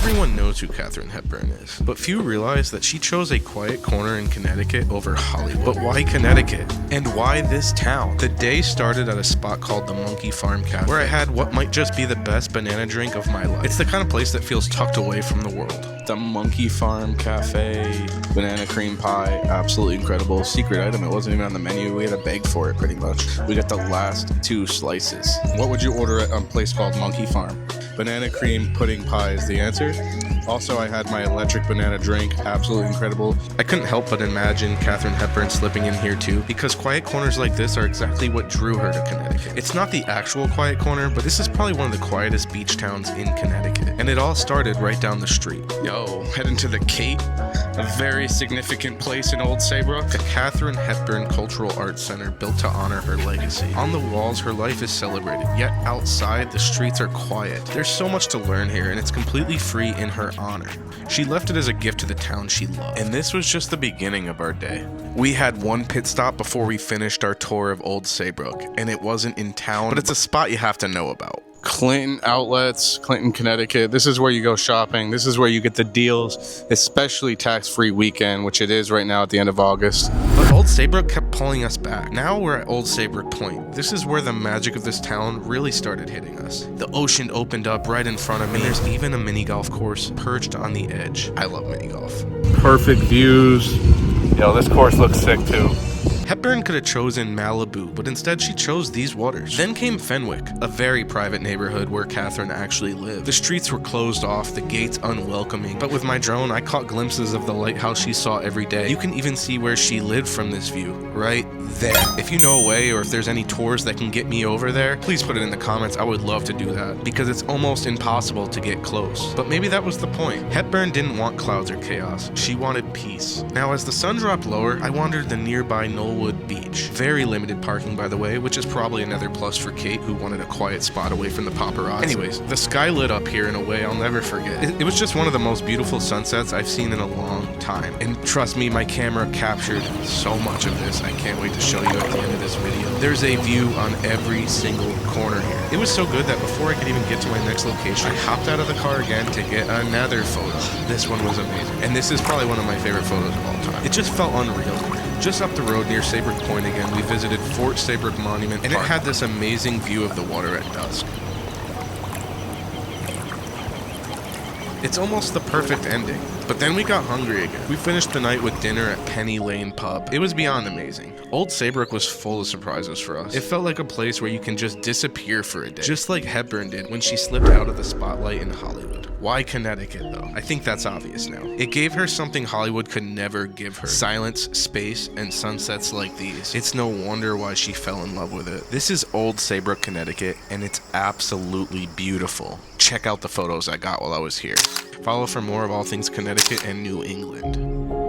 Everyone knows who Katharine Hepburn is, but few realize that she chose a quiet corner in Connecticut over Hollywood. But why Connecticut? And why this town? The day started at a spot called the Farm Café, where I had what might just be the best banana drink of my life. It's the kind of place that feels tucked away from the world. The Farm Café banana cream pie, absolutely incredible. Secret item, it wasn't even on the menu. We had to beg for it pretty much. We got the last 2 slices. What would you order at a place called Monkey Farm? Banana cream pudding pie is the answer. Also, I had my electric banana drink, absolutely incredible. I couldn't help but imagine Katharine Hepburn slipping in here too, because quiet corners like this are exactly what drew her to Connecticut. It's not the actual quiet corner, but this is probably one of the quietest beach towns in Connecticut, and it all started right down the street. Yo, heading to the Cape, a very significant place in Old Saybrook. The Katharine Hepburn Cultural Arts Center, built to honor her legacy. On the walls, her life is celebrated, yet outside, the streets are quiet. There's so much to learn here, and it's completely free in her honor. She left it as a gift to the town she loved. And this was just the beginning of our day. We had one pit stop before we finished our tour of Old Saybrook, and it wasn't in town, but it's a spot you have to know about. Clinton Outlets, Clinton, Connecticut. This is where you go shopping. This is where you get the deals, especially tax-free weekend, which it is right now at the end of August. But Old Saybrook kept pulling us back. Now we're at Old Saybrook Point. This is where the magic of this town really started hitting us. The ocean opened up right in front of me. And there's even a mini golf course perched on the edge. I love mini golf. Perfect views. Yo, this course looks sick too. Hepburn could have chosen Malibu, but instead she chose these waters. Then came Fenwick, a very private neighborhood where Katharine actually lived. The streets were closed off, the gates unwelcoming, but with my drone I caught glimpses of the lighthouse she saw every day. You can even see where she lived from this view, right there. If you know a way, or if there's any tours that can get me over there, please put it in the comments. I would love to do that, because it's almost impossible to get close. But maybe that was the point. Hepburn didn't want clouds or chaos. She wanted peace. Now as the sun dropped lower, I wandered the nearby Knollwood Beach. Very limited parking, by the way, which is probably another plus for Kate, who wanted a quiet spot away from the paparazzi. Anyways, the sky lit up here in a way I'll never forget. It was just one of the most beautiful sunsets I've seen in a long time. And trust me, my camera captured so much of this. I can't wait to show you at the end of this video. There's a view on every single corner here. It was so good that before I could even get to my next location, I hopped out of the car again to get another photo. This one was amazing. And this is probably one of my favorite photos of all time. It just felt unreal. Just up the road near Saybrook Point again, we visited Fort Saybrook Monument, and it had this amazing view of the water at dusk. It's almost the perfect ending. But then we got hungry again. We finished the night with dinner at Penny Lane Pub. It was beyond amazing. Old Saybrook was full of surprises for us. It felt like a place where you can just disappear for a day. Just like Hepburn did when she slipped out of the spotlight in Hollywood. Why Connecticut though? I think that's obvious now. It gave her something Hollywood could never give her. Silence, space, and sunsets like these. It's no wonder why she fell in love with it. This is Old Saybrook, Connecticut, and it's absolutely beautiful. Check out the photos I got while I was here. Follow for more of all things Connecticut and New England.